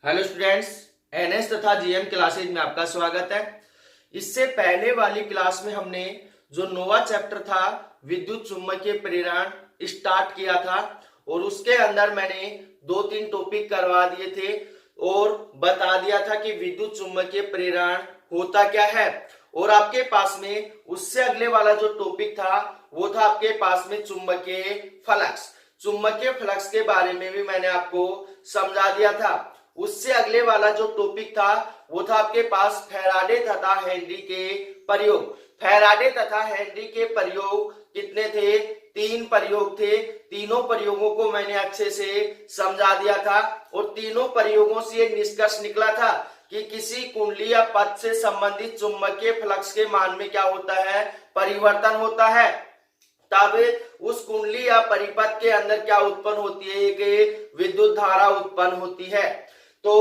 Hello students, NS तथा GM classes में आपका स्वागत है। इससे पहले वाली क्लास में हमने जो नोवा चैप्टर था विद्युत चुम्बकीय प्रेरण स्टार्ट किया था और उसके अंदर मैंने 2-3 टॉपिक करवा दिए थे और बता दिया था कि विद्युत चुम्बकीय प्रेरण होता क्या है। और आपके पास में उससे अगले वाला जो टॉपिक था वो था आपके पास में चुम्बकीय फ्लक्स। चुम्बकीय फ्लक्स के बारे में भी मैंने आपको समझा दिया था। उससे अगले वाला जो टॉपिक था वो था आपके पास फैराडे तथा हेनरी के प्रयोग। फैराडे तथा हेनरी के प्रयोग कितने थे? 3 प्रयोग थे। तीनों प्रयोगों को मैंने अच्छे से समझा दिया था और तीनों प्रयोगों से ये निष्कर्ष निकला था कि किसी कुंडली या पथ से संबंधित चुंबकीय फ्लक्स के मान में क्या होता है? परिवर्तन होता है। तब उस कुंडली या परिपथ के अंदर क्या उत्पन्न होती है? एक विद्युत धारा उत्पन्न होती है। तो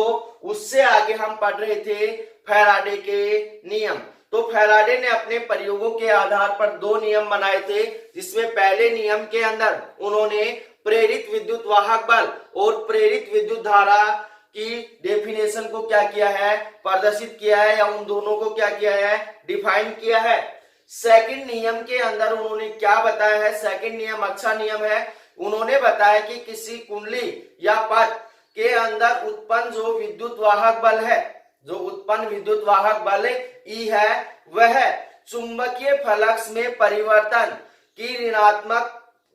उससे आगे हम पढ़ रहे थे फैराडे के नियम। तो फैराडे ने अपने प्रयोगों के आधार पर 2 नियम बनाए थे, जिसमें पहले नियम के अंदर उन्होंने प्रेरित विद्युत वाहक बल और प्रेरित विद्युत धारा की डेफिनेशन को क्या किया है? प्रदर्शित किया है, या उन दोनों को क्या किया है? डिफाइन किया है। सेकंड नियम के अंदर उन्होंने क्या बताया है? सेकंड नियम अच्छा नियम है। उन्होंने बताया कि किसी कुंडली या पथ के अंदर उत्पन्न जो विद्युत वाहक बल है, जो उत्पन्न विद्युत वाहक बल ई है, वह चुंबकीय फ्लक्स में परिवर्तन की ऋणात्मक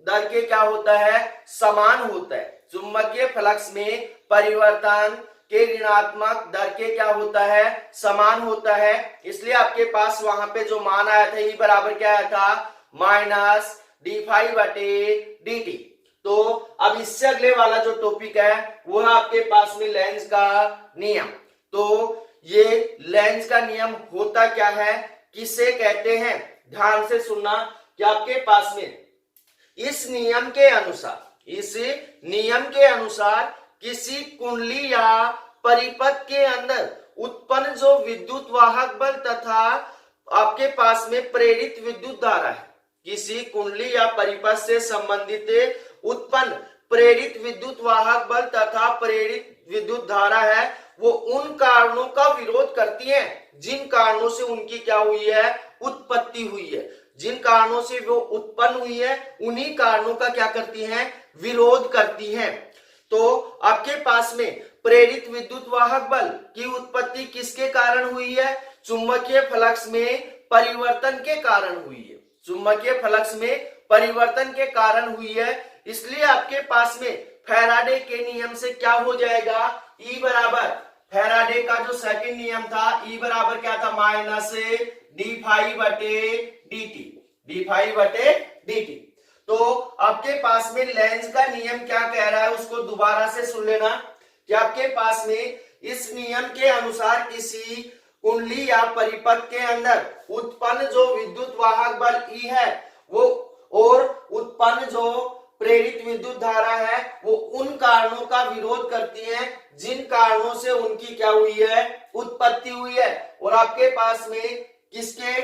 दर के क्या होता है? समान होता है। चुंबकीय फ्लक्स में परिवर्तन के ऋणात्मक दर के क्या होता है? समान होता है। इसलिए आपके पास वहां पे जो मान आया था ई बराबर क्या आया था? Minus d∅/dt। तो अब इससे अगले वाला जो टॉपिक है वो है आपके पास में लेंज का नियम। तो ये लेंज का नियम होता क्या है, किसे कहते हैं? ध्यान से सुनना कि आपके पास में इस नियम के अनुसार किसी कुंडली या परिपथ के अंदर उत्पन्न जो विद्युत वाहक बल तथा आपके पास में प्रेरित विद्युत धारा है, किसी कुंडली या परिपथ से संबंधित उत्पन्न प्रेरित विद्युत वाहक बल तथा प्रेरित विद्युत धारा है, वो उन कारणों का विरोध करती है जिन कारणों से उनकी क्या हुई है? उत्पत्ति हुई है। जिन कारणों से वो उत्पन्न हुई है उन्हीं कारणों का क्या करती हैं? विरोध करती हैं। तो आपके पास में प्रेरित विद्युत वाहक बल की उत्पत्ति किसके कारण हुई है? चुंबकीय फ्लक्स में परिवर्तन के कारण हुई है। चुंबकीय फ्लक्स में परिवर्तन के कारण हुई है। इसलिए आपके पास में फैराडे के नियम से क्या हो जाएगा? ई बराबर, फैराडे का जो सेकंड नियम था ई बराबर क्या था? Minus d∅/dt। तो आपके पास में लेंज का नियम क्या कह रहा है उसको दोबारा से सुन लेना कि आपके पास में इस नियम के अनुसार किसी कुंडली या परिपथ के अंदर उत्पन्न जो विद्युत वाहक बल ई है वो और उत्पन्न जो प्रेरित विद्युत धारा है वो उन कारणों का विरोध करती है जिन कारणों से उनकी क्या हुई है? उत्पत्ति हुई है। और आपके पास में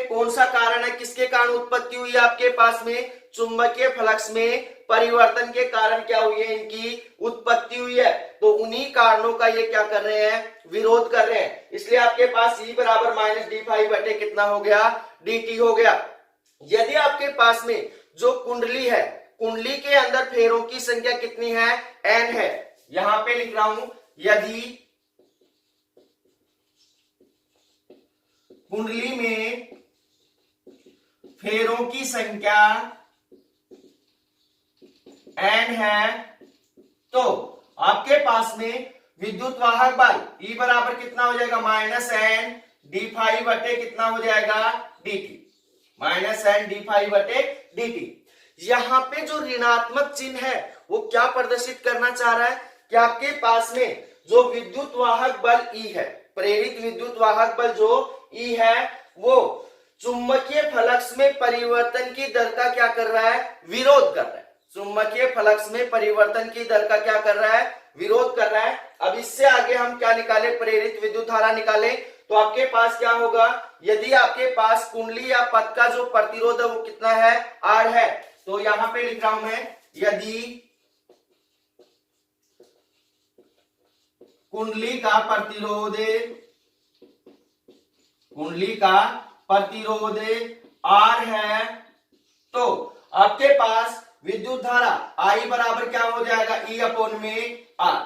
कौन सा कारण है? किसके कारण उत्पत्ति हुई है? आपके पास में चुंबकीय फ्लक्स में परिवर्तन के कारण क्या हुई है? इनकी उत्पत्ति हुई है। तो उन्हीं कारणों का ये क्या कर रहे हैं? विरोध कर रहे हैं। इसलिए आपके पास ई बराबर माइनस d∅/ कितना हो गया? dt हो गया। यदि आपके पास में जो कुंडली है, कुंडली के अंदर फेरों की संख्या कितनी है? n है। यहां पे लिख रहा हूं, यदि कुंडली में फेरों की संख्या n है तो आपके पास में विद्युत वाहक बल E बराबर कितना हो जाएगा? माइनस n d∅/ कितना हो जाएगा? dt। Minus n d∅/dt। यहां पे जो ऋणात्मक चिन्ह है वो क्या प्रदर्शित करना चाह रहा है कि आपके पास में जो विद्युत वाहक बल E है, प्रेरित विद्युत वाहक बल जो E है, वो चुंबकीय फ्लक्स में परिवर्तन की दर का क्या कर रहा है? विरोध कर रहा है। चुंबकीय फ्लक्स में परिवर्तन की दर का क्या कर रहा है? विरोध कर रहा है। अब इससे आगे हम क्या निकाले? प्रेरित विद्युत धारा निकाले। तो आपके पास क्या होगा? यदि आपके पास कुंडली या पथ का जो प्रतिरोध है वो कितना है? R है। तो यहां पे लिख रहा हूं मैं, यदि कुंडली का प्रतिरोध, कुंडली का प्रतिरोध R है, तो आपके पास विद्युत धारा I बराबर क्या हो जाएगा, E अपॉन में R,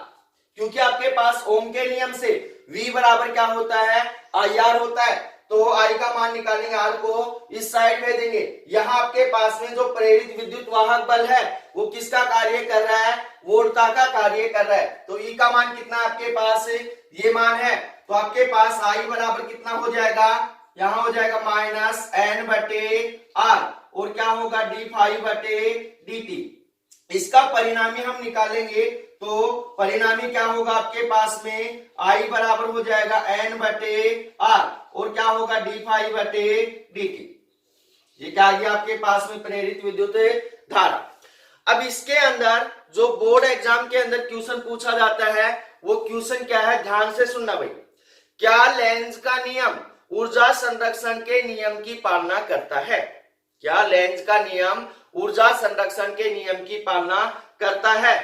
क्योंकि आपके पास ओम के नियम से V बराबर क्या होता है, IR होता है, तो I का मान निकालेंगे, R को इस साइड में देंगे। यहाँ आपके पास में जो प्रेरित विद्युत वाहक बल है वो किसका कार्य कर रहा है, वोल्टा का कार्य कर रहा है, तो E का मान कितना आपके पास ये मान है, तो आपके पास I बराबर कितना हो जाएगा, यहाँ हो जाएगा माइनस N बटे R, और क्या होगा डी फाई बटे dt। इसका परिणामी हम निकालेंगे तो परिणामी क्या होगा आपके पास में, I बराबर हो जाएगा N बटे R, और क्या होगा डी फाई बटे dt। ये क्या आ गया आपके पास में, प्रेरित विद्युत धारा। अब इसके अंदर जो बोर्ड एग्जाम के अंदर क्वेश्चन पूछा जाता है वो क्वेश्चन क्या है, ध्यान से सुनना भाई। क्या लेंज का नियम ऊर्जा संरक्षण के नियम की पालना करता है, क्या लेंज का नियम ऊर्जा संरक्षण के नियम की पालना करता है,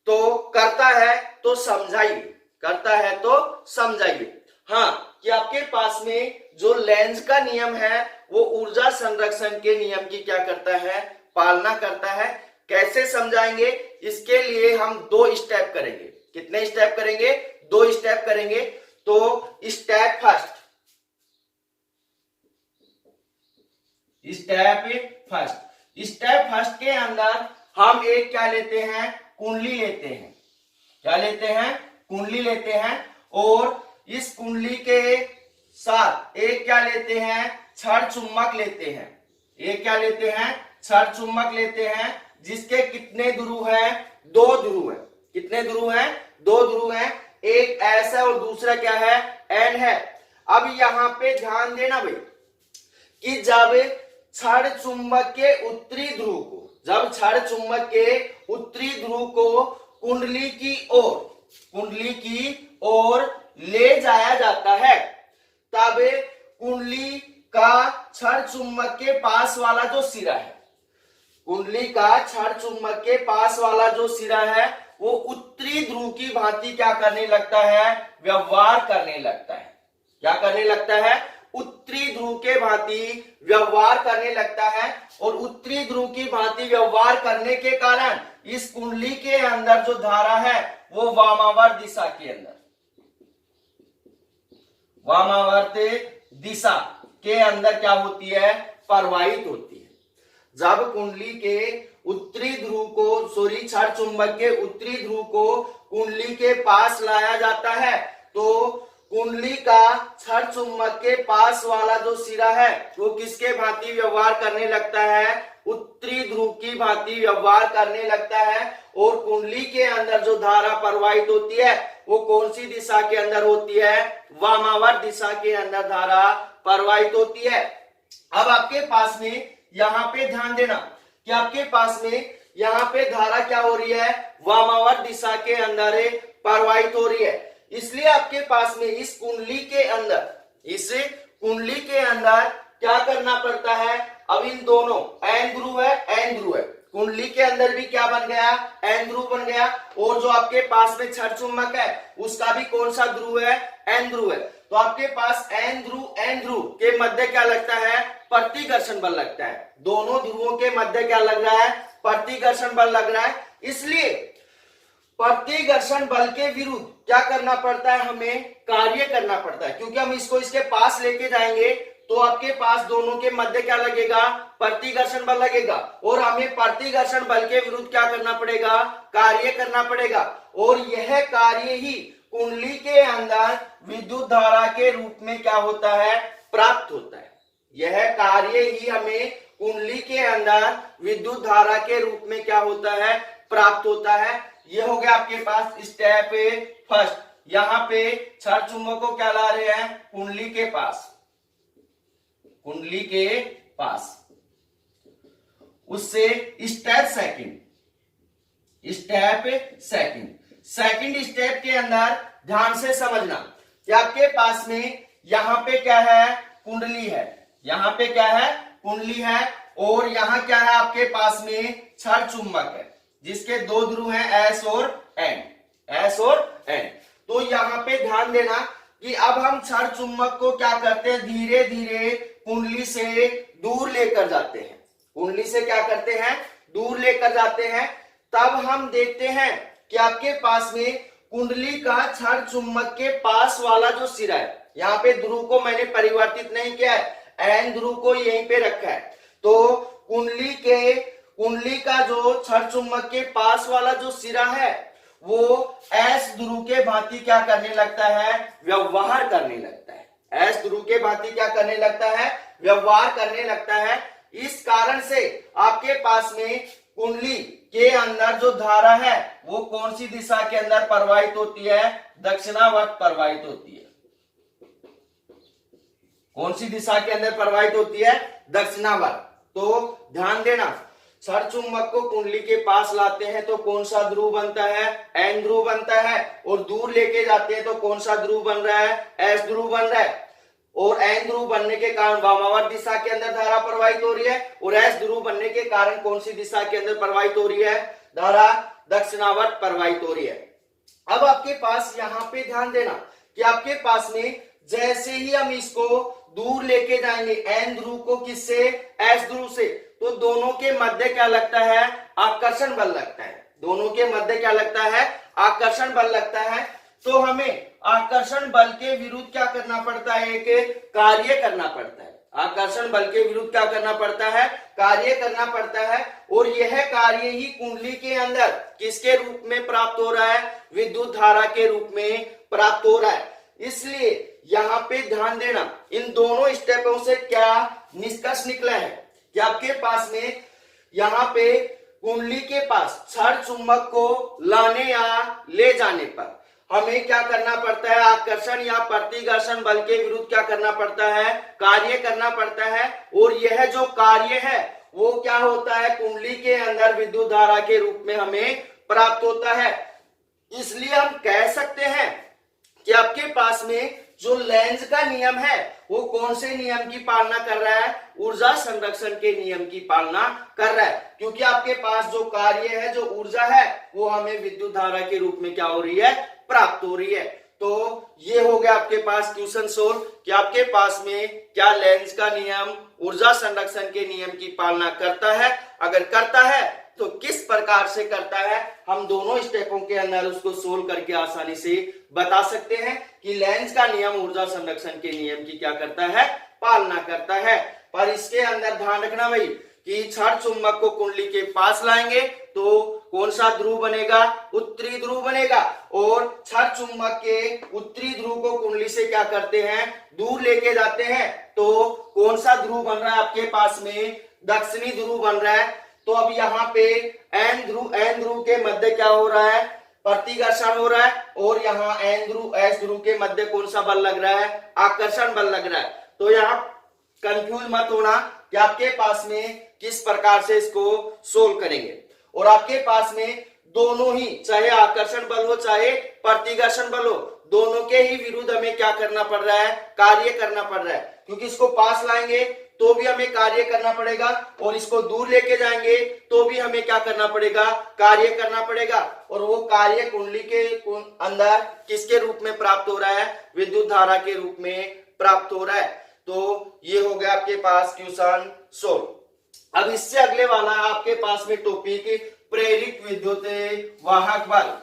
तो करता है तो समझाइए, करता है तो समझाइए। हाँ, कि आपके पास में जो लेंज का नियम है वो ऊर्जा संरक्षण के नियम की क्या करता है, पालना करता है। कैसे समझाएंगे, इसके लिए हम 2 स्टेप करेंगे। कितने स्टेप करेंगे, 2 स्टेप करेंगे। तो स्टेप फर्स्ट, स्टेप फर्स्ट के अंदर हम एक क्या लेते हैं, कुंडली लेते हैं। क्या लेते हैं, कुंडली लेते हैं, और इस कुंडली के साथ एक क्या लेते हैं, क्षण चुंबक लेते हैं। एक क्या लेते हैं, क्षण चुंबक लेते हैं, जिसके कितने ध्रुव है, 2 ध्रुव है। कितने ध्रुव है, 2 ध्रुव है, एक S है और दूसरा क्या है, N है। अब यहां पे ध्यान देना भाई कि जब क्षण चुंबक के उत्तरी ध्रुव को, जब क्षण चुंबक के उत्तरी ध्रुव को कुंडली की ओर ले जाया जाता है, तब कुंडली का क्षण चुंबक के पास वाला जो सिरा है, कुंडली का क्षण चुंबक के पास वाला जो सिरा है वो उत्तरी ध्रुव की भांति क्या करने लगता है, व्यवहार करने लगता है। क्या करने लगता है, उत्तरी ध्रुव के भांति व्यवहार करने लगता है, और उत्तरी ध्रुव की भांति व्यवहार करने के कारण इस कुंडली के अंदर जो धारा है वो वामावर्त दिशा के अंदर, वामावर्त दिशा के अंदर क्या होती है, प्रवाहित होती है। जब कुंडली के उत्तरी ध्रुव को, क्षण चुंबक के उत्तरी ध्रुव को कुंडली के पास लाया जाता है, तो कुंडली का क्षण चुंबक के पास वाला जो सिरा है वो किसके भांति व्यवहार करने लगता है, उत्तरी ध्रुव की भांति व्यवहार करने लगता है, और कुंडली के अंदर जो धारा प्रवाहित होती है वो कौन सी दिशा के अंदर होती है, वामावर्त दिशा के अंदर धारा प्रवाहित होती है। अब आपके पास में यहाँ पे ध्यान देना कि आपके पास में यहाँ पे धारा क्या हो रही है, वामावर्त दिशा के अंदर प्रवाहित हो रही है। इसलिए आपके पास में इस कुंडली के अंदर, इस कुंडली के अंदर क्या करना पड़ता है, अब इन दोनों N ध्रुव है, N ध्रुव है, कुंडली के अंदर भी क्या बन गया, N ध्रुव बन गया, और जो आपके पास में क्षण चुंबक है उसका भी कौन सा ध्रुव है, N ध्रुव है। तो आपके पास N ध्रुव के मध्य क्या लगता है, प्रतिकर्षण बल लगता है। दोनों ध्रुवों के मध्य क्या लग रहा है, प्रतिकर्षण बल लग रहा है। इसलिए प्रतिकर्षण बल के विरुद्ध क्या करना पड़ता है, हमें कार्य करना पड़ता है, क्योंकि हम इसको इसके पास लेके जाएंगे तो आपके पास दोनों के मध्य क्या लगेगा, प्रतिकर्षण बल लगेगा, और हमें प्रतिकर्षण बल के विरुद्ध क्या करना पड़ेगा, कार्य करना पड़ेगा, और यह कार्य ही कुंडली के अंदर विद्युत धारा के रूप में क्या होता है, प्राप्त होता है। यह कार्य ही हमें कुंडली के अंदर विद्युत धारा के रूप में क्या होता है, प्राप्त होता है। यह हो गया आपके पास स्टेप फर्स्ट। यहाँ पे क्षण चुंबक को क्या ला रहे हैं, कुंडली के पास, कुंडली के पास। उससे स्टेप सेकंड स्टेप के अंदर ध्यान से समझना कि आपके पास में यहाँ पे क्या है, कुंडली है, यहाँ पे क्या है, कुंडली है, और यहाँ क्या है आपके पास में क्षण चुंबक है, जिसके 2 ध्रुव हैं S और N। तो ध्यान देना कि अब हम क्षण चुंबक को क्या करते हैं, धीरे धीरे कुंडली से दूर लेकर जाते हैं। कुंडली से क्या करते हैं, दूर लेकर जाते हैं। तब हम देखते हैं कि आपके पास में कुंडली का क्षण चुंबक के पास वाला जो सिरा है, यहाँ पे ध्रुव को मैंने परिवर्तित नहीं किया है, एन ध्रुव को यहीं पे रखा है। तो कुंडली का जो क्षण चुंबक के पास वाला जो सिरा है वो एस ध्रुव के भांति क्या करने लगता है, व्यवहार करने लगता है। एस ध्रुव के भांति क्या करने लगता है, व्यवहार करने लगता है। इस कारण से आपके पास में कुंडली के अंदर जो धारा है वो कौन सी दिशा के अंदर प्रवाहित होती है, दक्षिणावर्त प्रवाहित होती है। कौन सी दिशा के अंदर प्रवाहित होती है, दक्षिणावर्त। तो ध्यान देना, क्षण चुंबक को कुंडली के पास लाते हैं तो कौन सा ध्रुव बनता है, एन ध्रुव बनता है, और दूर लेके जाते हैं तो कौन सा ध्रुव बन रहा है, एस ध्रुव बन रहा है। और एन ध्रुव बनने के कारण वामावर्त दिशा के अंदर धारा प्रवाहित हो रही है, और एस ध्रुव बनने के कारण कौन सी दिशा के अंदर प्रवाहित हो रही है, धारा दक्षिणावर्त प्रवाहित हो रही है। अब आपके पास यहाँ पे ध्यान देना कि आपके पास में जैसे ही हम इसको दूर लेके जाएंगे एन ध्रुव को, किससे, एस ध्रुव से, तो दोनों के मध्य क्या लगता है, आकर्षण बल लगता है। दोनों के मध्य क्या लगता है, आकर्षण बल लगता है। तो हमें आकर्षण बल के विरुद्ध क्या करना पड़ता है, एक कार्य करना पड़ता है। आकर्षण बल के विरुद्ध क्या करना पड़ता है, कार्य करना पड़ता है। और यह कार्य ही कुंडली के अंदर किसके रूप में प्राप्त हो रहा है, विद्युत धारा के रूप में प्राप्त हो रहा है। इसलिए यहाँ पे ध्यान देना, इन दोनों स्टेपों से क्या निष्कर्ष निकला है कि आपके पास में यहाँ पे कुंडली के पास क्षण चुंबक को लाने या ले जाने पर हमें क्या करना पड़ता है, आकर्षण या प्रतिकर्षण बल के विरुद्ध क्या करना पड़ता है, कार्य करना पड़ता है। और यह जो कार्य है वो क्या होता है, कुंडली के अंदर विद्युत धारा के रूप में हमें प्राप्त होता है। इसलिए हम कह सकते हैं कि आपके पास में जो लेंज का नियम है वो कौन से नियम की पालना कर रहा है, ऊर्जा संरक्षण के नियम की पालना कर रहा है। क्योंकि आपके पास जो कार्य है, जो ऊर्जा है, वो हमें विद्युत धारा के रूप में क्या हो रही है, प्राप्त हो रही है। तो ये हो गया आपके पास क्वेश्चन सोल्व कि आपके पास में क्या लेंज का नियम ऊर्जा संरक्षण के नियम की पालना करता है। अगर करता है तो किस प्रकार से करता है, हम दोनों स्टेपों के अंदर उसको सोल्व करके आसानी से बता सकते हैं कि लेंज का नियम ऊर्जा संरक्षण के नियम की क्या करता है, पालना करता है। पर इसके अंदर ध्यान रखना भाई कि क्षण चुंबक को कुंडली के पास लाएंगे तो कौन सा ध्रुव बनेगा, उत्तरी ध्रुव बनेगा। और क्षण चुंबक के उत्तरी ध्रुव को कुंडली से क्या करते हैं, दूर लेके जाते हैं तो कौन सा ध्रुव बन रहा है आपके पास में, दक्षिणी ध्रुव बन रहा है। तो अब यहाँ पे एन ध्रुव के मध्य क्या हो रहा है, प्रतिकर्षण हो रहा है। और यहाँ एन ध्रुव एस ध्रुव के मध्य कौन सा बल लग रहा है, आकर्षण बल लग रहा है। तो यहाँ कंफ्यूज मत होना कि आपके पास में किस प्रकार से इसको सोल्व करेंगे। और आपके पास में दोनों ही, चाहे आकर्षण बल हो चाहे प्रतिकर्षण बल हो, दोनों के ही विरुद्ध हमें क्या करना पड़ रहा है, कार्य करना पड़ रहा है। क्योंकि इसको पास लाएंगे तो भी हमें कार्य करना पड़ेगा, और इसको दूर लेके जाएंगे तो भी हमें क्या करना पड़ेगा, कार्य करना पड़ेगा। और वो कार्य कुंडली के अंदर किसके रूप में प्राप्त हो रहा है, विद्युत धारा के रूप में प्राप्त हो रहा है। तो ये हो गया आपके पास क्वेश्चन सोल्व। अब इससे अगले वाला आपके पास में टॉपिक प्रेरित विद्युत वाहक बल।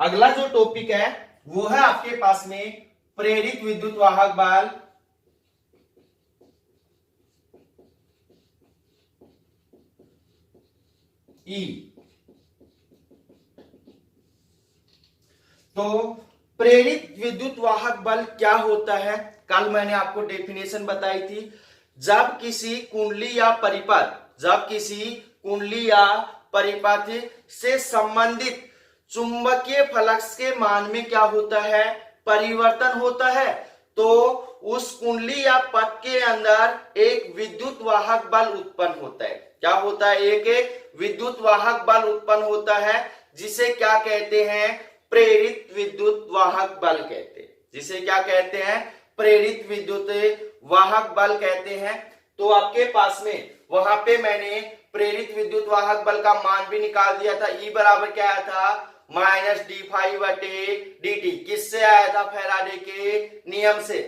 अगला जो टॉपिक है वो है आपके पास में प्रेरित विद्युत वाहक बल। ई तो प्रेरित विद्युत वाहक बल क्या होता है, कल मैंने आपको डेफिनेशन बताई थी। जब किसी कुंडली या परिपथ से संबंधित चुंबकीय फ्लक्स के मान में क्या होता है, परिवर्तन होता है, तो उस कुंडली या पथ के अंदर एक विद्युत वाहक बल उत्पन्न होता है। क्या होता है, एक विद्युत वाहक बल उत्पन्न होता है, जिसे क्या कहते हैं, प्रेरित विद्युत वाहक बल कहते हैं। जिसे क्या कहते हैं, प्रेरित विद्युत वाहक बल कहते हैं। तो आपके पास में वहां पे मैंने प्रेरित विद्युत वाहक बल का मान भी निकाल दिया था। E बराबर क्या आया था, माइनस डी फाई बटे डी टी। किससे आया था, फैराडे के नियम से।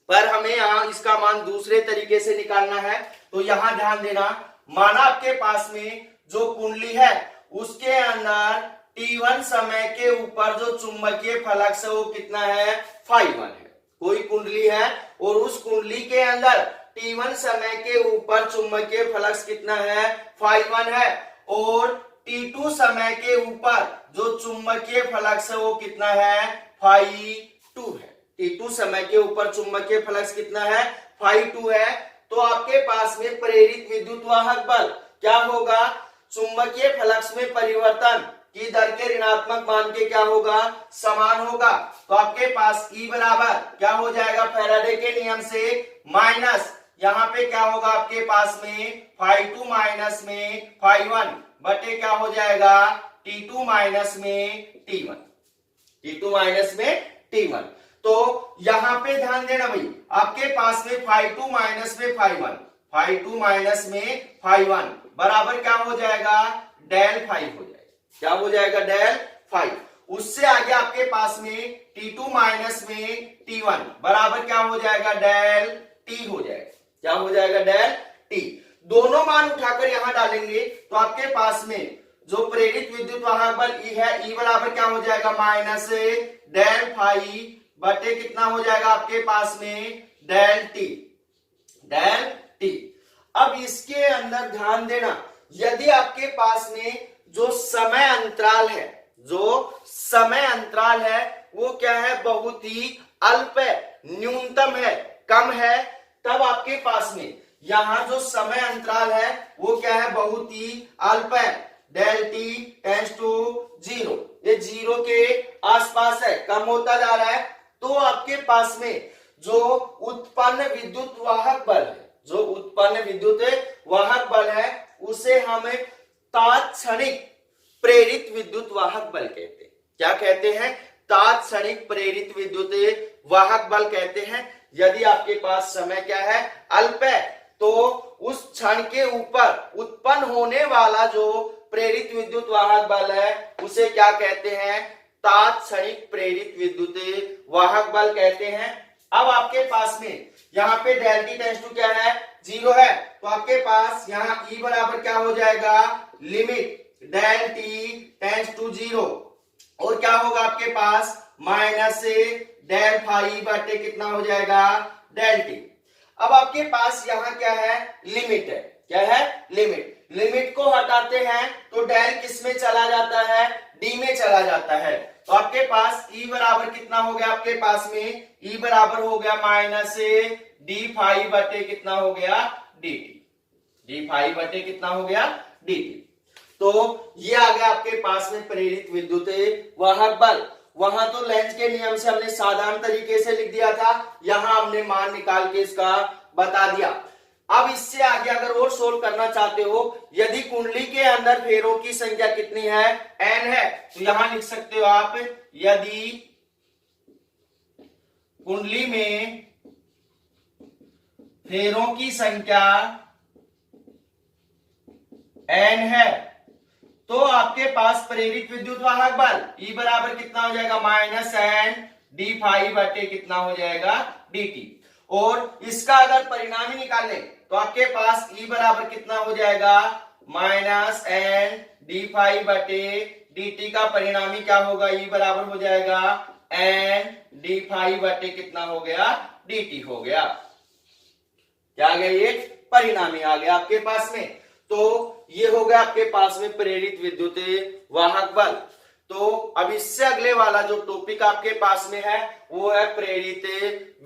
पर हमें यहाँ इसका मान दूसरे तरीके से निकालना है। तो यहां ध्यान देना, माना आपके पास में जो कुंडली है उसके अंदर T1 समय के ऊपर जो चुंबकीय फ्लक्स है वो कितना है, φ1 है। कोई कुंडली है और उस कुंडली के अंदर T1 समय के ऊपर चुंबकीय फ्लक्स कितना है, φ1 है। और T2 समय के ऊपर जो चुंबकीय फ्लक्स है वो कितना है, φ2 है। T2 समय के ऊपर चुंबकीय फ्लक्स कितना है, φ2 है। तो आपके पास में प्रेरित विद्युत वाहक बल क्या होगा, चुंबकीय फ्लक्स में परिवर्तन की दर के ऋणात्मक मान के क्या होगा, समान होगा। तो आपके पास E बराबर क्या हो जाएगा, फैराडे के नियम से माइनस, यहाँ पे क्या होगा आपके पास में φ2 माइनस में φ1 बटे क्या हो जाएगा, T2 माइनस में T1, T2 माइनस में T1। तो यहां पे ध्यान देना भाई, आपके पास में φ2 माइनस में φ1, φ2 माइनस में φ1 बराबर क्या हो जाएगा, डेल फाई हो जाएगा। क्या हो जाएगा, डेल फाई। उससे आगे आपके पास में T2 माइनस में T1 बराबर क्या हो जाएगा, डेल टी हो जाएगा। क्या हो जाएगा, डेल टी। दोनों मान उठाकर यहां डालेंगे तो आपके पास में जो प्रेरित विद्युत वाहक बल E है, E बराबर क्या हो जाएगा, माइनस डेल फाई बटे कितना हो जाएगा आपके पास में, डेल टी, डेल टी। अब इसके अंदर ध्यान देना, यदि आपके पास में जो समय अंतराल है, जो समय अंतराल है वो क्या है, बहुत ही अल्प है, न्यूनतम है, कम है, तब आपके पास में यहां जो समय अंतराल है वो क्या है, बहुत ही अल्प है, डेल टी टेंड्स टू 0, ये 0 के आसपास है, कम होता जा रहा है। तो आपके पास में जो उत्पन्न विद्युत वाहक बल है, जो उत्पन्न विद्युत वाहक बल है उसे हम तात्क्षणिक प्रेरित विद्युत वाहक बल कहते हैं। क्या कहते हैं, तात्क्षणिक प्रेरित विद्युत वाहक बल कहते हैं। यदि आपके पास समय क्या है, अल्प है, तो उस क्षण के ऊपर उत्पन्न होने वाला जो प्रेरित विद्युत वाहक बल है उसे क्या कहते हैं, तात्क्षणिक प्रेरित विद्युत वाहक बल कहते हैं। अब आपके पास में यहाँ पे डेल टी टेंड्स टू क्या है, 0 है, तो आपके पास यहाँ E बराबर क्या हो जाएगा, limit del T tends to 0, और क्या होगा आपके पास, माइनस डेल फाई बटे कितना हो जाएगा, डेल टी। अब आपके पास यहाँ क्या है, लिमिट है। क्या है, लिमिट। लिमिट को हटाते हैं तो डेल किस में चला जाता है, डी में चला जाता है। तो आपके पास E बराबर कितना हो गया, आपके पास में E बराबर हो गया माइनस डी फाई बटे कितना हो गया, डी टी, डी फाई बटे कितना हो गया, डी टी। तो ये आ गया आपके पास में प्रेरित विद्युत वाहक बल। वहां तो लेंज के नियम से हमने साधारण तरीके से लिख दिया था, यहां हमने मान निकाल के इसका बता दिया। अब इससे आगे अगर और सोल्व करना चाहते हो, यदि कुंडली के अंदर फेरों की संख्या कितनी है, n है, तो यहां लिख सकते हो आप, यदि कुंडली में फेरों की संख्या n है तो आपके पास प्रेरित विद्युत वाहक बल E बराबर कितना हो जाएगा, माइनस एन डी फाई बटे कितना हो जाएगा, डी टी। और इसका अगर परिणामी निकालें तो आपके पास E बराबर कितना हो जाएगा, माइनस एन डी फाई बटे डी टी का परिणामी क्या होगा, E बराबर हो जाएगा एन डी फाई बटे कितना हो गया, डी टी हो गया। क्या आ गया, ये परिणामी आ गया आपके पास में। तो ये हो गया आपके पास में प्रेरित विद्युत वाहक बल। तो अब इससे अगले वाला जो टॉपिक आपके पास में है वो है प्रेरित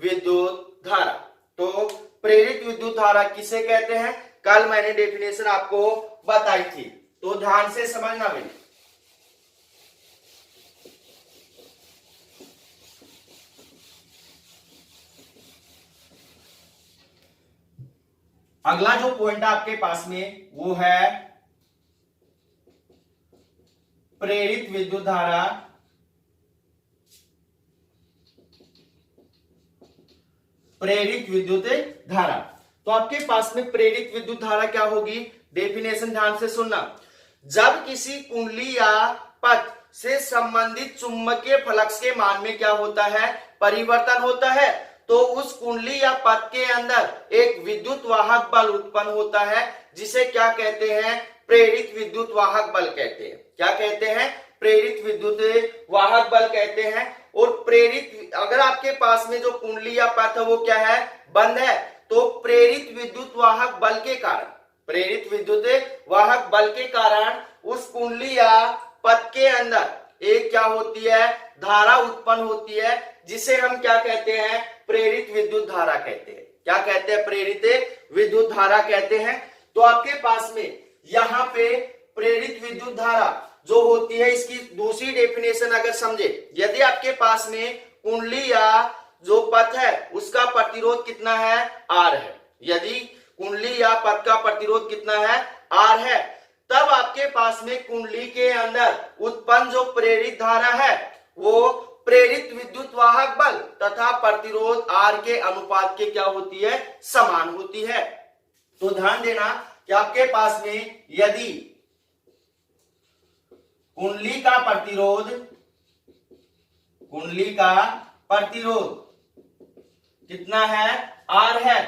विद्युत धारा। तो प्रेरित विद्युत धारा किसे कहते हैं, कल मैंने डेफिनेशन आपको बताई थी, तो ध्यान से समझना भाई। अगला जो पॉइंट आपके पास में वो है प्रेरित विद्युत धारा प्रेरित विद्युत धारा। तो आपके पास में प्रेरित विद्युत धारा क्या होगी, डेफिनेशन ध्यान से सुनना। जब किसी कुंडली या पथ से संबंधित चुंबकीय फ्लक्स के मान में क्या होता है, परिवर्तन होता है, तो उस कुंडली या पथ के अंदर एक विद्युत वाहक बल उत्पन्न होता है, जिसे क्या कहते हैं, प्रेरित विद्युत वाहक बल कहते हैं। क्या कहते हैं, प्रेरित विद्युत वाहक बल कहते हैं। और प्रेरित, अगर आपके पास में जो कुंडली या पथ है वो क्या है, बंद है, तो प्रेरित विद्युत वाहक बल के कारण, प्रेरित विद्युत वाहक बल के कारण उस कुंडली या पथ के अंदर एक क्या होती है, धारा उत्पन्न होती है, जिसे हम क्या कहते हैं, प्रेरित विद्युत धारा कहते हैं। क्या कहते हैं, प्रेरित विद्युत धारा कहते हैं। तो आपके पास में यहाँ पे प्रेरित विद्युत धारा जो होती है, इसकी दूसरी डेफिनेशन अगर समझे, यदि आपके पास में कुंडली या जो पथ है उसका प्रतिरोध कितना है, आर है, यदि कुंडली या पथ का प्रतिरोध कितना है, आर है, तब आपके पास में कुंडली के अंदर उत्पन्न जो प्रेरित धारा है वो प्रेरित विद्युत वाहक बल तथा प्रतिरोध आर के अनुपात के क्या होती है, समान होती है। तो ध्यान देना कि आपके पास में यदि कुंडली का प्रतिरोध कितना है, आर है,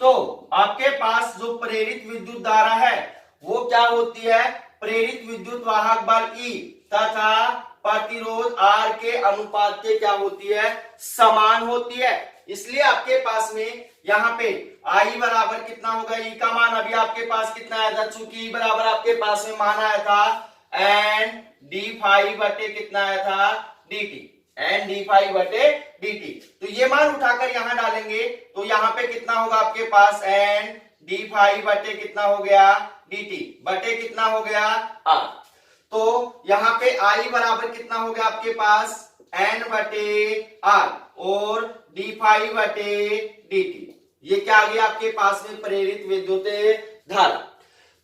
तो आपके पास जो प्रेरित विद्युत धारा है वो क्या होती है, प्रेरित विद्युत वाहक बल ई तथा प्रतिरोध आर के अनुपात के क्या होती है, समान होती है। इसलिए आपके पास में यहाँ पे आई बराबर कितना होगा, ई का मान अभी आपके पास कितना आया था, चूंकि ई बराबर आपके पास में मान आया था एन डी फाइव बटे कितना आया था, D T, N D five बटे डी टी। तो ये मान उठाकर यहां डालेंगे तो यहाँ पे कितना होगा आपके पास, एन डी फाइव बटे कितना हो गया, डी टी बटे कितना हो गया, आर। तो यहाँ पे आई बराबर कितना हो गया आपके पास, एन बटे आर और डी फाइव बटे डी टी। ये क्या आ गया आपके पास में, प्रेरित विद्युत धारा।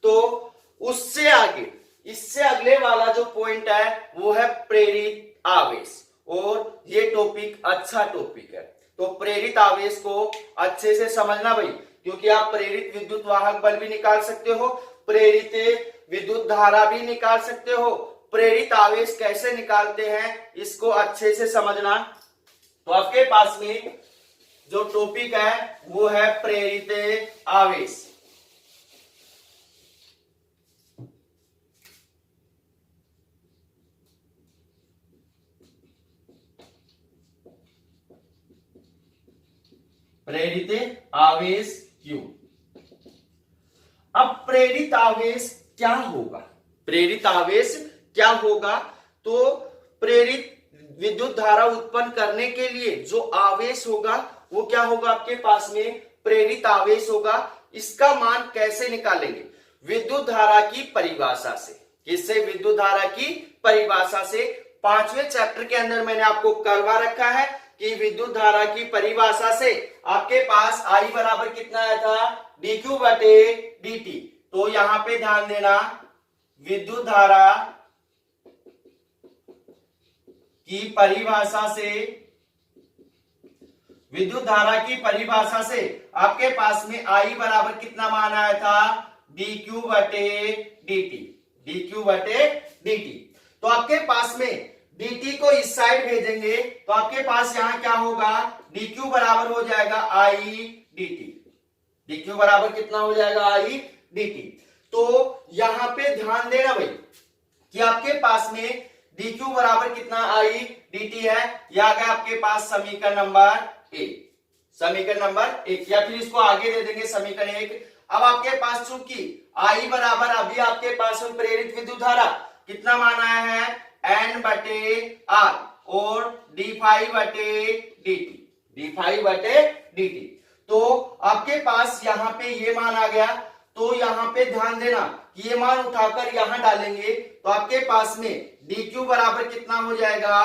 तो उससे आगे, इससे अगले वाला जो पॉइंट है वो है प्रेरित आवेश, और ये टॉपिक अच्छा टॉपिक है। तो प्रेरित आवेश को अच्छे से समझना भाई, क्योंकि आप प्रेरित विद्युत वाहक बल भी निकाल सकते हो, प्रेरित विद्युत धारा भी निकाल सकते हो। प्रेरित आवेश कैसे निकालते हैं इसको अच्छे से समझना। तो आपके पास में जो टॉपिक है वो है प्रेरित आवेश। प्रेरित आवेश क्यों। अब प्रेरित आवेश क्या होगा, प्रेरित आवेश क्या होगा, तो प्रेरित विद्युत धारा उत्पन्न करने के लिए जो आवेश होगा वो क्या होगा आपके पास में, प्रेरित आवेश होगा। इसका मान कैसे निकालेंगे, विद्युत धारा की परिभाषा से। किससे, विद्युत धारा की परिभाषा से। 5वें चैप्टर के अंदर मैंने आपको करवा रखा है कि विद्युत धारा की परिभाषा से आपके पास आई बराबर कितना आया था, डी क्यू बटे डी टी। तो यहां पे ध्यान देना, विद्युत धारा की परिभाषा से, विद्युत धारा की परिभाषा से आपके पास में आई बराबर कितना मान आया था, डी क्यू बटे डी टी, डी क्यू बटे डी टी। तो आपके पास में dt को इस साइड भेजेंगे तो आपके पास यहां क्या होगा, dq बराबर हो जाएगा i dt, dq बराबर कितना हो जाएगा, i dt। तो यहां पे ध्यान देना भाई कि आपके पास में dq बराबर कितना i dt है। यह आ गया आपके पास समीकरण नंबर 1, समीकरण नंबर 1, या फिर इसको आगे दे देंगे समीकरण 1। अब आपके पास चूंकि i बराबर अभी आपके पास में प्रेरित विद्युत धारा कितना मान आया है, एन बटे आर और डी फाइव बटे डी टी, डी फाइव बटे डी टी। तो आपके पास यहाँ पे ये मान आ गया। तो यहाँ पे ध्यान देना कि ये मान उठाकर यहाँ डालेंगे तो आपके पास में डी क्यू बराबर कितना हो जाएगा,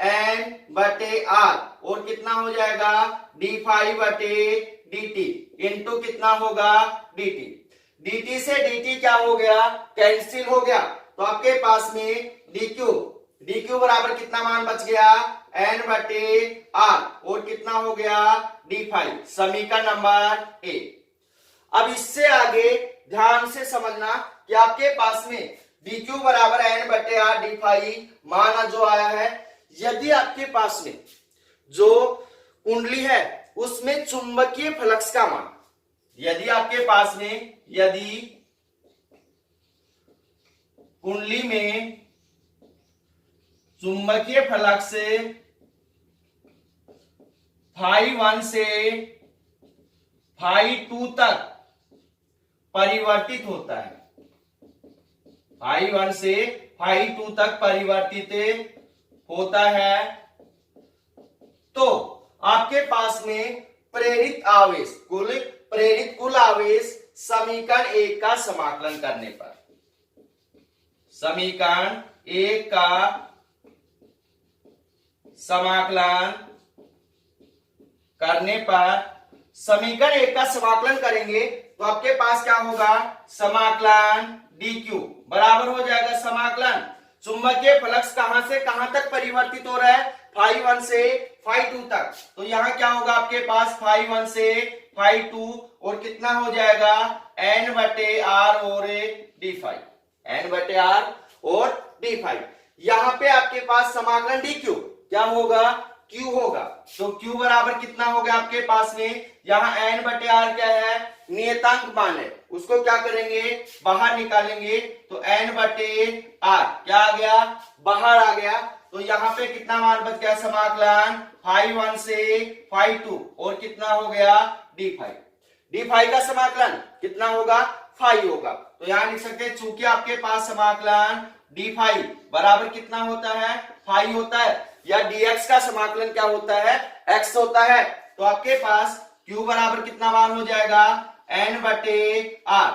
एन बटे आर और कितना हो जाएगा, डी फाइव बटे डी टी इंटू कितना होगा, डी टी। डी टी से डी टी क्या हो गया, कैंसिल हो गया। तो आपके पास में डी क्यू, डी क्यू बराबर कितना मान बच गया, एन बटे आर, और कितना हो गया डी फाई, समीकरण नंबर ए। अब इससे आगे ध्यान से समझना कि आपके पास में डी क्यू बराबर एन बटे आर डी फाई मान जो आया है, यदि आपके पास में जो कुंडली है उसमें चुंबकीय फ्लक्स का मान, यदि आपके पास में यदि कुंडली में चुंबकीय फ्लक्स फाई 1 से फाई 2 तक परिवर्तित होता है, फाई 1 से फाई 2 तक परिवर्तित होता है, तो आपके पास में प्रेरित आवेश कुल आवेश समीकरण 1 का समाकलन करने पर, समीकरण 1 का समाकलन करने पर, समीकरण 1 का समाकलन करेंगे तो आपके पास क्या होगा, समाकलन डी क्यू बराबर हो जाएगा समाकलन चुंबकीय फ्लक्स कहां से कहां तक परिवर्तित हो रहा है, फाई 1 से फाई 2 तक, तो यहां क्या होगा आपके पास फाई 1 से फाई 2, और कितना हो जाएगा एन बटे आर और डी फाई, एन बटे आर और डी फाई। यहां पे आपके पास समाकलन डी क्यू क्या होगा, क्यू होगा, तो क्यू बराबर कितना हो गया आपके पास में, यहां एन बटे आर क्या है, नियतांक मान है, उसको क्या करेंगे बाहर निकालेंगे, तो एन बटे आर क्या आ गया, बाहर आ गया, तो यहां पे कितना मान बच गया, समाकलन फाई 1 से फाई 2, और कितना हो गया डी फाई, डी फाई का समाकलन कितना होगा, फाई होगा, तो यहां लिख सकते हैं चूंकि आपके पास समाकलन डी फाई बराबर कितना होता है, फाई होता है, या dx का समाकलन क्या होता है, x होता है, तो आपके पास q बराबर कितना मान हो जाएगा, n बटे r,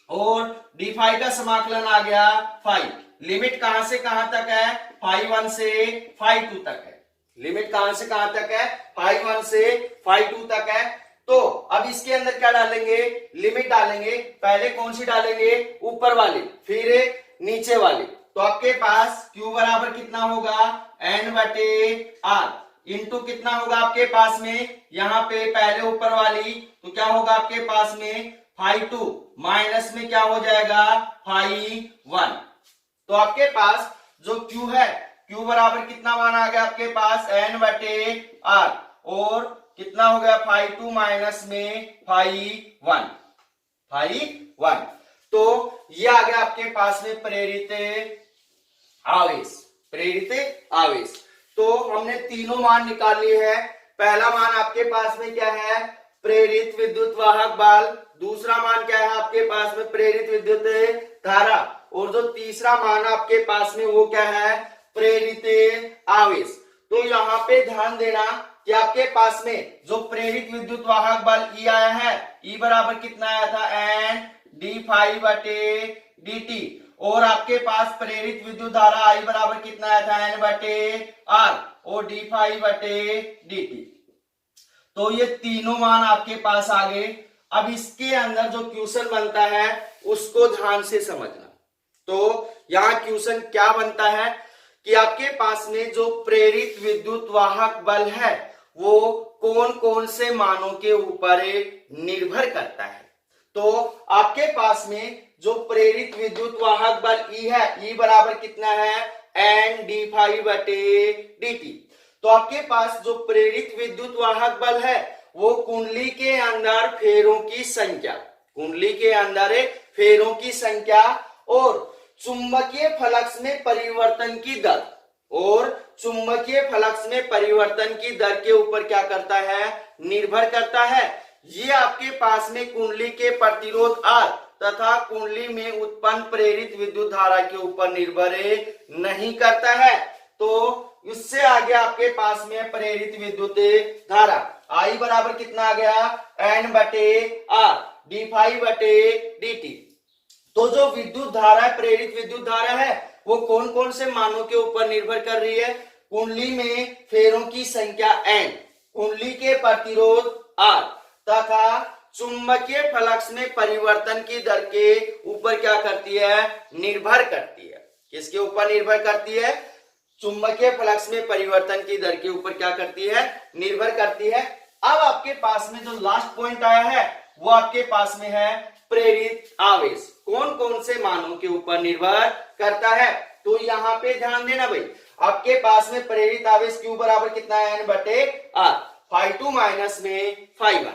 और डी फाई का समाकलन आ गया फाई, लिमिट कहां से कहां तक है, फाई 1 से फाई 2 तक है, लिमिट कहां से कहां तक है, फाई 1 से फाई 2 तक है, तो अब इसके अंदर क्या डालेंगे, लिमिट डालेंगे, पहले कौन सी डालेंगे, ऊपर वाली, फिर नीचे वाली, तो आपके पास q बराबर कितना होगा, n बटे r, इंटू कितना होगा आपके पास में, यहां पे पहले ऊपर वाली, तो क्या होगा आपके पास में फाई 2 माइनस में क्या हो जाएगा फाई 1, तो आपके पास जो q है, q बराबर कितना मान आ गया आपके पास, n बटे r, और कितना हो गया फाई 2 माइनस में फाई 1, फाई 1, तो ये आ गया आपके पास में प्रेरित आवेश, प्रेरित आवेश। तो हमने तीनों मान निकाल लिए हैं, पहला मान आपके पास में क्या है, प्रेरित विद्युत वाहक बल, दूसरा मान क्या है आपके पास में, प्रेरित विद्युत धारा, और जो तीसरा मान आपके पास में वो क्या है, प्रेरित आवेश। तो यहाँ पे ध्यान देना कि आपके पास में जो प्रेरित विद्युत वाहक बल ई आया है, ई बराबर कितना आया था, एन डी फाई बटे डी टी, और आपके पास प्रेरित विद्युत धारा आई बराबर कितना आया था, एन बटे आर, और डी फाई बटे डी टी, तो ये तीनों मान आपके पास आ गए। अब इसके अंदर जो क्वेश्चन बनता है उसको ध्यान से समझना, तो यहाँ क्वेश्चन क्या बनता है कि आपके पास में जो प्रेरित विद्युत वाहक बल है वो कौन कौन से मानों के ऊपर निर्भर करता है, तो आपके पास में जो प्रेरित विद्युत वाहक बल ई है, ई बराबर कितना है, एन डी फाई बटे डी टी, तो आपके पास जो प्रेरित विद्युत वाहक बल है वो कुंडली के अंदर फेरों की संख्या, कुंडली के अंदर फेरों की संख्या और चुंबकीय फ्लक्स में परिवर्तन की दर, और चुंबकीय फ्लक्स में परिवर्तन की दर के ऊपर क्या करता है, निर्भर करता है। ये आपके पास में कुंडली के प्रतिरोध R तथा कुंडली में उत्पन्न प्रेरित विद्युत धारा के ऊपर निर्भर नहीं करता है। तो इससे आगे आपके पास में प्रेरित विद्युत धारा I बराबर कितना आ गया, N बटे R डी फाई बटे डी टी। तो जो विद्युत धारा है, प्रेरित विद्युत धारा है, वो कौन कौन से मानों के ऊपर निर्भर कर रही है, कुंडली में फेरों की संख्या N, कुंडली के प्रतिरोध R तथा चुंबकीय फ्लक्स में परिवर्तन की दर के ऊपर क्या करती है, निर्भर करती है। किसके ऊपर निर्भर करती है, चुंबकीय फ्लक्स में परिवर्तन की दर के ऊपर क्या करती है, निर्भर करती है। अब आपके पास में जो लास्ट पॉइंट आया है वो आपके पास में है प्रेरित आवेश। कौन कौन से मानों के ऊपर निर्भर करता है, तो यहां पे ध्यान देना भाई, आपके पास में प्रेरित आवेश Q बराबर कितना है, N बटे R, φ2 माइनस में φ1।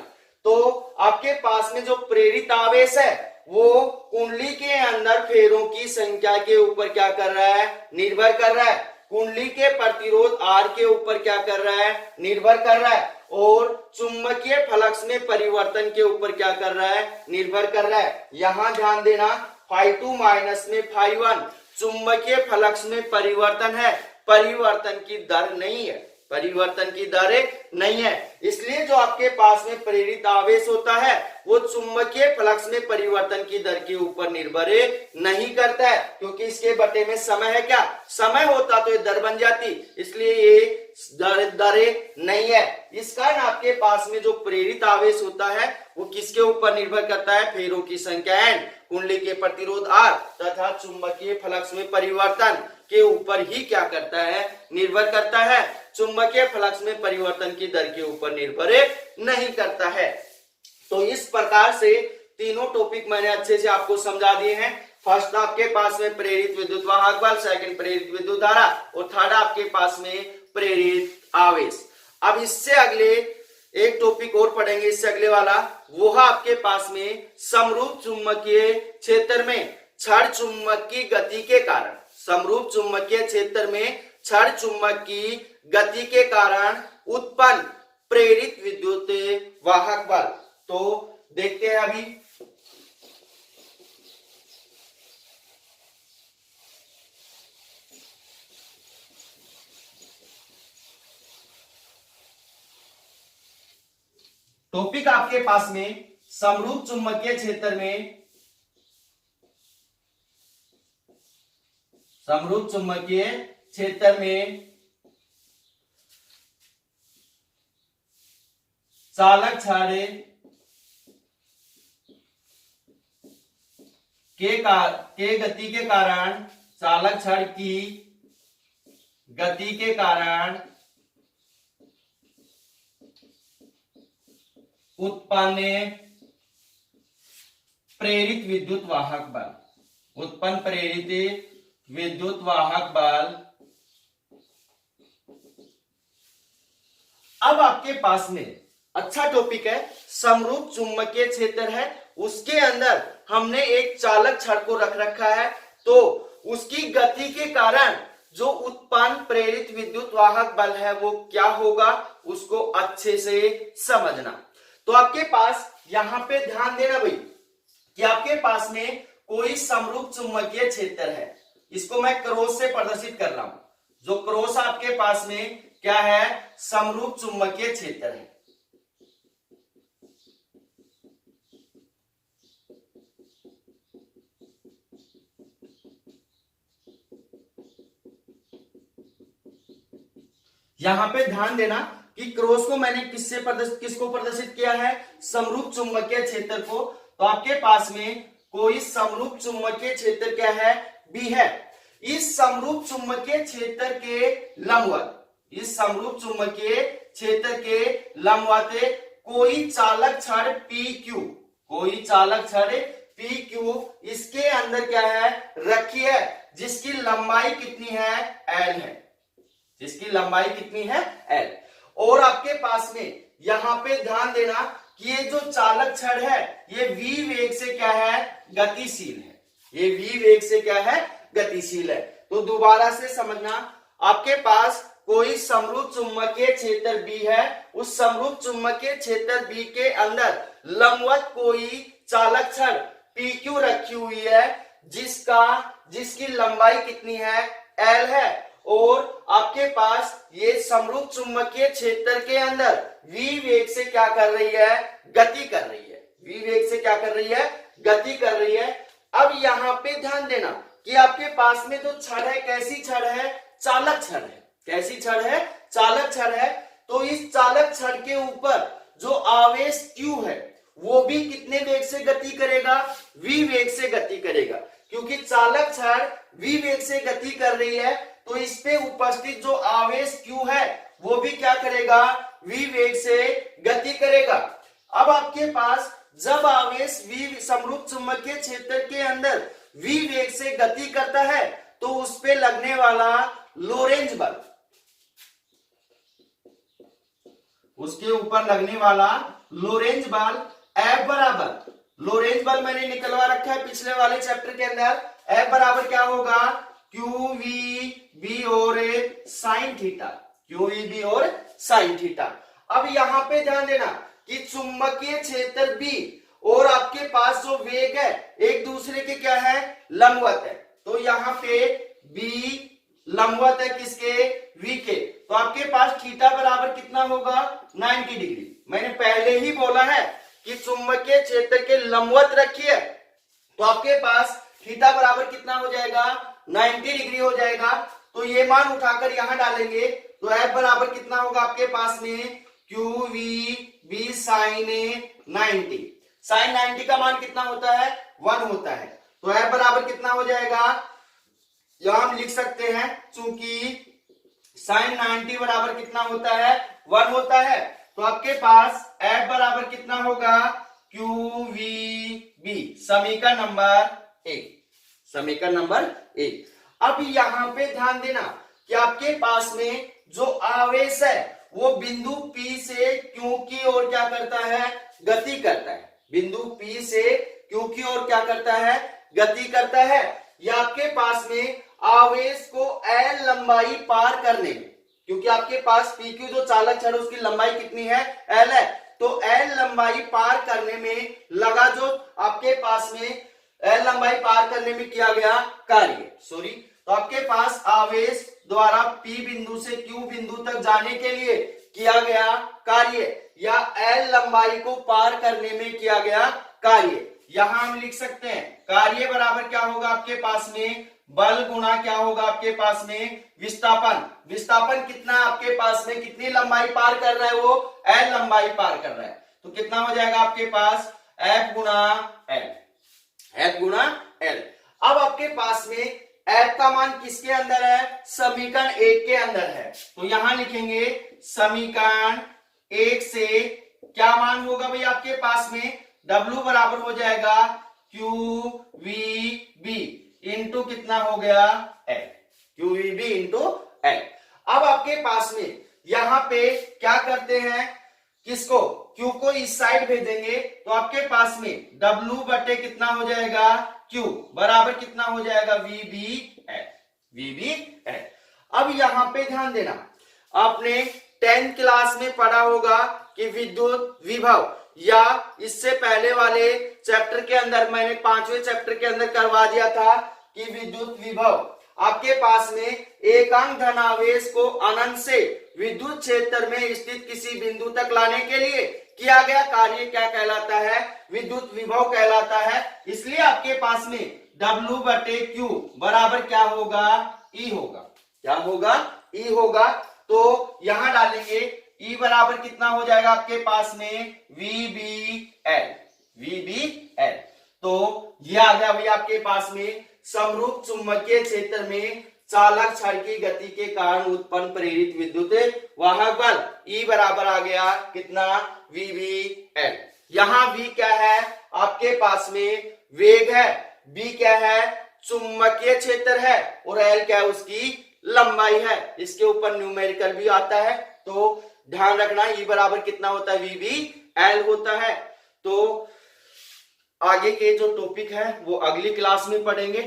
तो आपके पास में जो प्रेरित आवेश है वो कुंडली के अंदर फेरों की संख्या के ऊपर क्या कर रहा है, निर्भर कर रहा है। कुंडली के प्रतिरोध R के ऊपर क्या कर रहा है, निर्भर कर रहा है। और चुंबकीय फ्लक्स में परिवर्तन के ऊपर क्या कर रहा है, निर्भर कर रहा है। यहां ध्यान देना, φ2 माइनस में φ1 चुंबकीय फ्लक्स में परिवर्तन है, परिवर्तन की दर नहीं है, परिवर्तन की दर नहीं है। इसलिए जो आपके पास में प्रेरित आवेश होता है वो चुंबकीय फ्लक्स में परिवर्तन की दर के ऊपर निर्भर नहीं करता है, क्योंकि इसके बटे में समय है। क्या समय होता तो ये दर बन जाती, इसलिए ये दर नहीं है। इस कारण आपके पास में जो प्रेरित आवेश होता है वो किसके ऊपर निर्भर करता है, फेरों की संख्या N, कुंडली के प्रतिरोध R तथा चुंबकीय फ्लक्स में परिवर्तन के ऊपर ही क्या करता है, निर्भर करता है। चुंबकीय फ्लक्स में परिवर्तन की दर के ऊपर निर्भर नहीं करता है। तो इस प्रकार से तीनों टॉपिक मैंने अच्छे से आपको समझा दिए हैं। फर्स्ट आपके पास में प्रेरित विद्युत वाहक बल, सेकंड प्रेरित विद्युत धारा और थर्ड आपके पास में प्रेरित आवेश। अब इससे अगले एक टॉपिक और पढ़ेंगे, इससे अगले वाला वो है आपके पास में समरूप चुंबकीय क्षेत्र में क्षण चुंबक की गति के कारण, समरूप चुंबकीय क्षेत्र में क्षण चुंबक की गति के कारण उत्पन्न प्रेरित विद्युत वाहक बल। तो देखते हैं अभी, टॉपिक आपके पास में समरूप चुंबकीय क्षेत्र में, समरूप चुंबकीय क्षेत्र में चालक क्षण के गति के कारण, चालक क्षण की गति के कारण उत्पन्न प्रेरित विद्युत वाहक बल, उत्पन्न प्रेरित विद्युत वाहक बल। अब आपके पास में अच्छा टॉपिक है, समरूप चुंबकीय क्षेत्र है, उसके अंदर हमने एक चालक छड़ को रख रखा है, तो उसकी गति के कारण जो उत्पन्न प्रेरित विद्युत वाहक बल है वो क्या होगा, उसको अच्छे से समझना। तो आपके पास यहां पे ध्यान देना भाई कि आपके पास में कोई समरूप चुंबकीय क्षेत्र है, इसको मैं क्रॉस से प्रदर्शित कर रहा हूं। जो क्रॉस आपके पास में क्या है, समरूप चुंबकीय क्षेत्र है। यहां पे ध्यान देना कि क्रॉस को मैंने किसको प्रदर्शित किया है, समरूप चुंबकीय क्षेत्र को। तो आपके पास में कोई समरूप चुंबकीय क्षेत्र क्या है, बी है। इस समरूप चुंबकीय क्षेत्र के लंबवत, इस समरूप चुंबकीय क्षेत्र के लंबवत कोई चालक छड़ पी क्यू, कोई चालक छड़ पी क्यू इसके अंदर क्या है, रखी है, जिसकी लंबाई कितनी है, एल है, जिसकी लंबाई कितनी है, एल। और आपके पास में यहां पे ध्यान देना कि ये जो चालक छड़ है ये v वेग से क्या है, गतिशील है, ये v वेग से क्या है, गतिशील है। तो दोबारा से समझना, आपके पास कोई समरूप चुंबकीय क्षेत्र B है, उस समरूप चुंबकीय क्षेत्र B के अंदर लंबवत कोई चालक छड़ PQ रखी हुई है, जिसकी लंबाई कितनी है, L है। और आपके पास ये समरूप चुंबकीय क्षेत्र के अंदर v वेग से क्या कर रही है, गति कर रही है, v वेग से क्या कर रही है, गति कर रही है। अब यहां पे ध्यान देना कि आपके पास में जो छड़ है, कैसी छड़ है, चालक छड़ है, कैसी छड़ है, चालक छड़ है। तो इस चालक छड़ के ऊपर जो आवेश Q है वो भी कितने वेग से गति करेगा, v वेग से गति करेगा। क्योंकि चालक छड़ v वेग से गति कर रही है तो इस पे उपस्थित जो आवेश Q है वो भी क्या करेगा, v वेग से गति करेगा। अब आपके पास जब आवेश v समरूप चुंबकीय क्षेत्र के अंदर v वेग से गति करता है तो उस पे लगने वाला लोरेंज बल, उसके ऊपर लगने वाला लोरेंज बल F बराबर, लोरेंज बल मैंने निकलवा रखा है पिछले वाले चैप्टर के अंदर, F बराबर क्या होगा, QVB और साइन थीटा, QVB और साइन थीटा। अब यहां पे ध्यान देना कि चुंबकीय क्षेत्र B और आपके पास जो वेग है एक दूसरे के क्या है, लंबवत है। तो यहाँ पे B लंबवत है किसके, V के, तो आपके पास थीटा बराबर कितना होगा, 90 डिग्री। मैंने पहले ही बोला है कि चुंबकीय क्षेत्र के लंबवत रखिए तो आपके पास थीटा बराबर कितना हो जाएगा, 90 डिग्री हो जाएगा। तो ये मान उठाकर यहां डालेंगे तो F बराबर कितना होगा आपके पास में, QVB साइन 90, साइन 90 का मान कितना होता है, 1 होता है। तो F बराबर कितना हो जाएगा, यहां हम लिख सकते हैं चूंकि साइन 90 बराबर कितना होता है, 1 होता है, तो आपके पास F बराबर कितना होगा, QVB, समीकरण नंबर 1, समीकरण नंबर 1। अब यहां पे ध्यान देना कि आपके पास में जो आवेश है वो बिंदु P से Q की ओर क्या करता है, गति करता है, बिंदु P से Q की ओर क्या करता है, गति करता है। या आपके पास में आवेश को L लंबाई पार करने में, क्योंकि आपके पास PQ जो चालक छड़ उसकी लंबाई कितनी है, L है, तो L लंबाई पार करने में लगा जो आपके पास में L लंबाई पार करने में किया गया कार्य, तो आपके पास आवेश द्वारा P बिंदु से Q बिंदु तक जाने के लिए किया गया कार्य या L लंबाई को पार करने में किया गया कार्य, यहां हम लिख सकते हैं कार्य बराबर क्या होगा आपके पास में, बल गुणा क्या होगा आपके पास में, विस्थापन। विस्थापन कितना आपके पास में, कितनी लंबाई पार कर रहा है वो, L लंबाई पार कर रहा है, तो कितना हो जाएगा आपके पास, F गुणा L, F गुणा L। अब आपके पास में F का मान किसके अंदर है, समीकरण 1 के अंदर है, तो यहां लिखेंगे समीकरण 1 से क्या मान होगा भाई आपके पास में, W बराबर हो जाएगा QVB इंटू कितना हो गया, L, QVB इंटू L। अब आपके पास में यहां पे क्या करते हैं, किसको, Q को इस साइड भेजेंगे तो आपके पास में W बटे कितना हो जाएगा, Q बराबर कितना हो जाएगा, VBL, VBL। अब यहां पे ध्यान देना, आपने 10th क्लास में पढ़ा होगा कि विद्युत विभव, या इससे पहले वाले चैप्टर के अंदर मैंने 5वें चैप्टर के अंदर करवा दिया था कि विद्युत विभव आपके पास में एकांक धनावेश को अनंत से विद्युत क्षेत्र में स्थित किसी बिंदु तक लाने के लिए किया गया कार्य क्या कहलाता है, विद्युत विभव कहलाता है। इसलिए आपके पास में W बटे Q बराबर क्या होगा, E होगा, क्या होगा, E होगा। तो यहां डालेंगे E बराबर कितना हो जाएगा आपके पास में, VBL, VBL। तो ये आ गया भाई आपके पास में समरूप चुंबकीय क्षेत्र में चालक छड़ की गति के कारण उत्पन्न प्रेरित विद्युत वाहक बल, E बराबर आ गया कितना, VBL। यहां V क्या है आपके पास में, वेग है, B क्या है, चुंबकीय क्षेत्र है, और L क्या है, उसकी लंबाई है। इसके ऊपर न्यूमेरिकल भी आता है, तो ध्यान रखना E बराबर कितना होता है, VBL होता है। तो आगे के जो टॉपिक है वो अगली क्लास में पढ़ेंगे।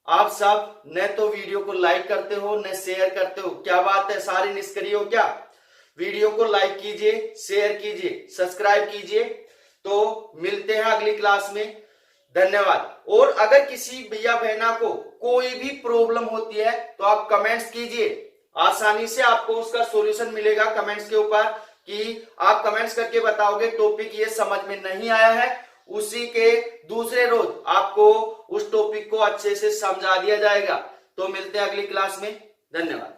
आप सब न तो वीडियो को लाइक करते हो न शेयर करते हो, क्या बात है, सारे निष्क्रिय हो क्या। वीडियो को लाइक कीजिए, शेयर कीजिए, सब्सक्राइब कीजिए। तो मिलते हैं अगली क्लास में, धन्यवाद। और अगर किसी भैया बहना को कोई भी प्रॉब्लम होती है तो आप कमेंट्स कीजिए, आसानी से आपको उसका सॉल्यूशन मिलेगा कमेंट्स के ऊपर, कि आप कमेंट्स करके बताओगे टॉपिक ये समझ में नहीं आया है, उसी के दूसरे रोज आपको उस टॉपिक को अच्छे से समझा दिया जाएगा। तो मिलते हैं अगली क्लास में, धन्यवाद।